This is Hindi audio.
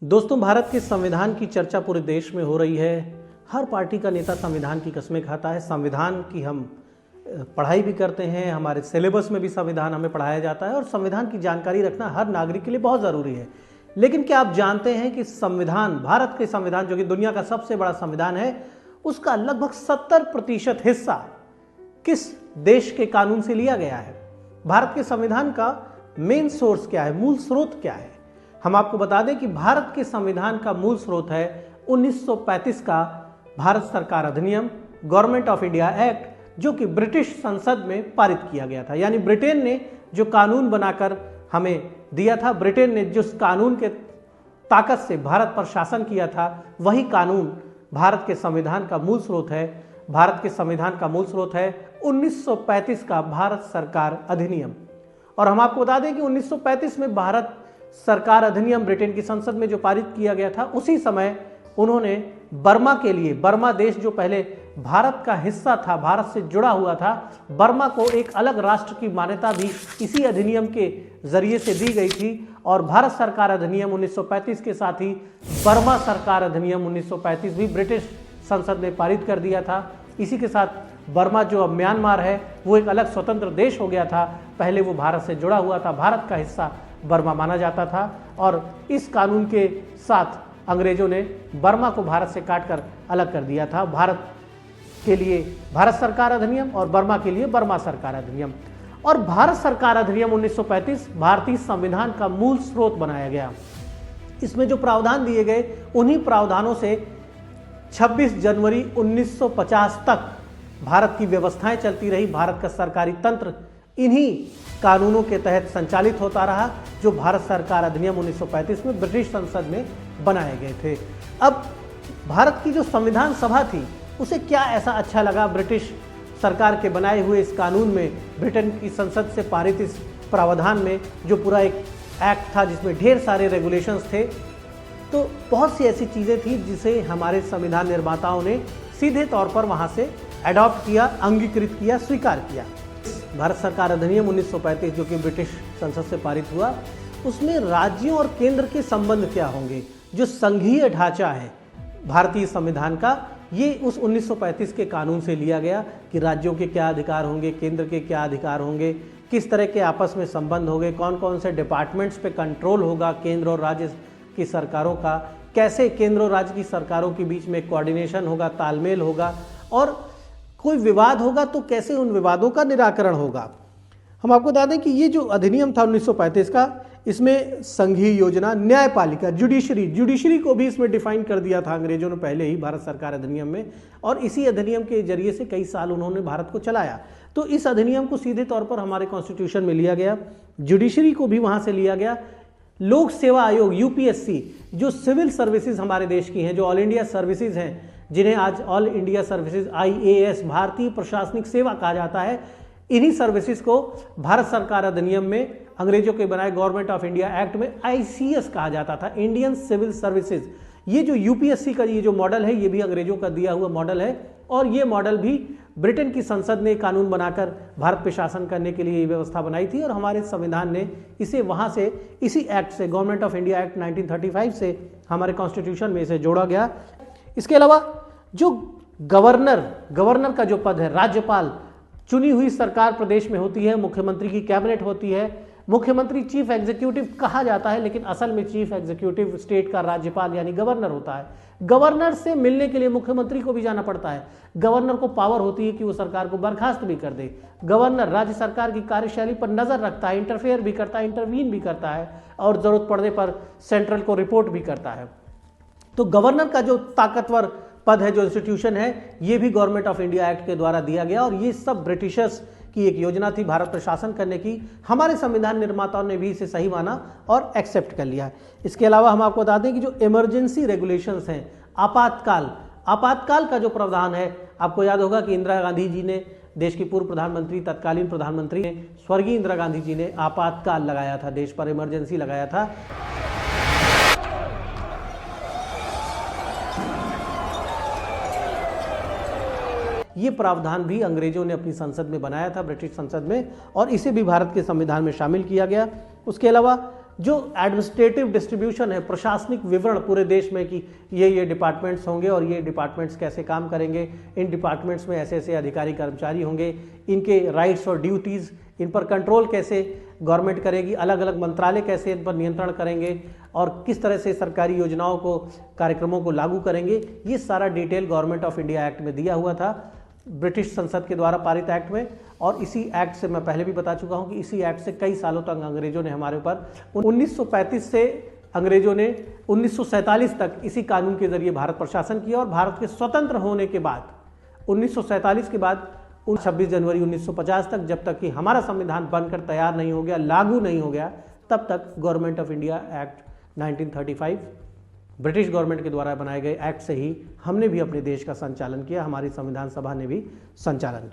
दोस्तों, भारत के संविधान की चर्चा पूरे देश में हो रही है। हर पार्टी का नेता संविधान की कस्में खाता है। संविधान की हम पढ़ाई भी करते हैं, हमारे सिलेबस में भी संविधान हमें पढ़ाया जाता है और संविधान की जानकारी रखना हर नागरिक के लिए बहुत ज़रूरी है। लेकिन क्या आप जानते हैं कि संविधान, भारत के संविधान जो कि दुनिया का सबसे बड़ा संविधान है, उसका लगभग 70% हिस्सा किस देश के कानून से लिया गया है? भारत के संविधान का मेन सोर्स क्या है, मूल स्रोत क्या है? हम आपको बता दें कि भारत के संविधान का मूल स्रोत है 1935 का भारत सरकार अधिनियम, गवर्नमेंट ऑफ इंडिया एक्ट, जो कि ब्रिटिश संसद में पारित किया गया था। यानी ब्रिटेन ने जो कानून बनाकर हमें दिया था, ब्रिटेन ने जिस कानून के ताकत से भारत पर शासन किया था, वही कानून भारत के संविधान का मूल स्रोत है। भारत के संविधान का मूल स्रोत है 1935 का भारत सरकार अधिनियम। और हम आपको बता दें कि 1935 में भारत सरकार अधिनियम ब्रिटेन की संसद में जो पारित किया गया था, उसी समय उन्होंने बर्मा के लिए, बर्मा देश जो पहले भारत का हिस्सा था, भारत से जुड़ा हुआ था, बर्मा को एक अलग राष्ट्र की मान्यता भी इसी अधिनियम के जरिए से दी गई थी। और भारत सरकार अधिनियम 1935 के साथ ही बर्मा सरकार अधिनियम 1935 भी ब्रिटिश संसद ने पारित कर दिया था। इसी के साथ बर्मा जो अब म्यांमार है, वो एक अलग स्वतंत्र देश हो गया था। पहले वो भारत से जुड़ा हुआ था, भारत का हिस्सा बर्मा माना जाता था। और इस कानून के साथ अंग्रेजों ने बर्मा को भारत से काटकर अलग कर दिया था। भारत के लिए भारत सरकार अधिनियम और बर्मा के लिए बर्मा सरकार अधिनियम। और भारत सरकार अधिनियम 1935 भारतीय संविधान का मूल स्रोत बनाया गया। इसमें जो प्रावधान दिए गए, उन्हीं प्रावधानों से 26 जनवरी 1950 तक भारत की व्यवस्थाएं चलती रही। भारत का सरकारी तंत्र इन्हीं कानूनों के तहत संचालित होता रहा, जो भारत सरकार अधिनियम 1935 में ब्रिटिश संसद में बनाए गए थे। अब भारत की जो संविधान सभा थी, उसे क्या ऐसा अच्छा लगा ब्रिटिश सरकार के बनाए हुए इस कानून में, ब्रिटेन की संसद से पारित इस प्रावधान में, जो पूरा एक एक्ट था जिसमें ढेर सारे रेगुलेशंस थे। तो बहुत सी ऐसी चीज़ें थी जिसे हमारे संविधान निर्माताओं ने सीधे तौर पर वहाँ से अडॉप्ट किया, अंगीकृत किया, स्वीकार किया। भारत सरकार अधिनियम 1935 जो कि ब्रिटिश संसद से पारित हुआ, उसमें राज्यों और केंद्र के संबंध क्या होंगे, जो संघीय ढांचा है भारतीय संविधान का, ये उस 1935 के कानून से लिया गया कि राज्यों के क्या अधिकार होंगे, केंद्र के क्या अधिकार होंगे, किस तरह के आपस में संबंध होंगे, कौन कौन से डिपार्टमेंट्स पे कंट्रोल होगा केंद्र और राज्य की सरकारों का, कैसे केंद्र और राज्य की सरकारों के बीच में कोऑर्डिनेशन होगा, तालमेल होगा, और कोई विवाद होगा तो कैसे उन विवादों का निराकरण होगा। हम आपको बता दें कि ये जो अधिनियम था 1935 का, इसमें संघीय योजना, न्यायपालिका, जुडिशरी को भी इसमें डिफाइन कर दिया था अंग्रेजों ने पहले ही भारत सरकार अधिनियम में। और इसी अधिनियम के जरिए से कई साल उन्होंने भारत को चलाया। तो इस अधिनियम को सीधे तौर पर हमारे कॉन्स्टिट्यूशन में लिया गया, जुडिशरी को भी वहाँ से लिया गया। लोक सेवा आयोग यूपीएससी, जो सिविल सर्विसेज हमारे देश की हैं, जो ऑल इंडिया सर्विसेज हैं, जिन्हें आज ऑल इंडिया सर्विसेज IAS, भारतीय प्रशासनिक सेवा कहा जाता है, इन्हीं सर्विसेज को भारत सरकार अधिनियम में, अंग्रेजों के बनाए गवर्नमेंट ऑफ इंडिया एक्ट में ICS कहा जाता था, इंडियन सिविल सर्विसेज। ये जो यूपीएससी का ये जो मॉडल है, ये भी अंग्रेजों का दिया हुआ मॉडल है। और ये मॉडल भी ब्रिटेन की संसद ने कानून बनाकर भारत पे शासन करने के लिए ये व्यवस्था बनाई थी। और हमारे संविधान ने इसे वहाँ से, इसी एक्ट से, गवर्नमेंट ऑफ इंडिया एक्ट 1935 से हमारे कॉन्स्टिट्यूशन में इसे जोड़ा गया। इसके अलावा जो गवर्नर का जो पद है, राज्यपाल, चुनी हुई सरकार प्रदेश में होती है, मुख्यमंत्री की कैबिनेट होती है, मुख्यमंत्री चीफ एग्जीक्यूटिव कहा जाता है, लेकिन असल में चीफ एग्जीक्यूटिव स्टेट का राज्यपाल यानी गवर्नर होता है। गवर्नर से मिलने के लिए मुख्यमंत्री को भी जाना पड़ता है। गवर्नर को पावर होती है कि वो सरकार को बर्खास्त भी कर दे। गवर्नर राज्य सरकार की कार्यशैली पर नजर रखता है, इंटरफेयर भी करता है, इंटरवीन भी करता है, और जरूरत पड़ने पर सेंट्रल को रिपोर्ट भी करता है। तो गवर्नर का जो ताकतवर पद है, जो इंस्टीट्यूशन है, ये भी गवर्नमेंट ऑफ इंडिया एक्ट के द्वारा दिया गया। और ये सब ब्रिटिशर्स की एक योजना थी भारत पर शासन करने की। हमारे संविधान निर्माताओं ने भी इसे सही माना और एक्सेप्ट कर लिया। इसके अलावा हम आपको बता दें कि जो इमरजेंसी रेगुलेशंस हैं, आपातकाल का जो प्रावधान है, आपको याद होगा कि इंदिरा गांधी जी ने, देश की पूर्व प्रधानमंत्री, तत्कालीन प्रधानमंत्री स्वर्गीय इंदिरा गांधी जी ने आपातकाल लगाया था, देश पर इमरजेंसी लगाया था। ये प्रावधान भी अंग्रेजों ने अपनी संसद में बनाया था, ब्रिटिश संसद में, और इसे भी भारत के संविधान में शामिल किया गया। उसके अलावा जो एडमिनिस्ट्रेटिव डिस्ट्रीब्यूशन है, प्रशासनिक विवरण पूरे देश में कि ये डिपार्टमेंट्स होंगे और ये डिपार्टमेंट्स कैसे काम करेंगे, इन डिपार्टमेंट्स में ऐसे ऐसे अधिकारी कर्मचारी होंगे, इनके राइट्स और ड्यूटीज़, इन पर कंट्रोल कैसे गवर्नमेंट करेगी, अलग अलग मंत्रालय कैसे इन पर नियंत्रण करेंगे और किस तरह से सरकारी योजनाओं को, कार्यक्रमों को लागू करेंगे, ये सारा detail government of India act में दिया हुआ था, ब्रिटिश संसद के द्वारा पारित एक्ट में। और इसी एक्ट से, मैं पहले भी बता चुका हूं कि इसी एक्ट से कई सालों तक अंग्रेजों ने हमारे ऊपर 1935 से अंग्रेजों ने 1947 तक इसी कानून के जरिए भारत पर शासन किया और भारत के स्वतंत्र होने के बाद 1947 के बाद 26 जनवरी 1950 तक, जब तक कि हमारा संविधान बनकर तैयार नहीं हो गया, लागू नहीं हो गया, तब तक government of India act 1935 British government के द्वारा बनाए गए एक्ट से ही हमने भी अपने देश का संचालन किया, हमारी संविधान सभा ने भी संचालन किया।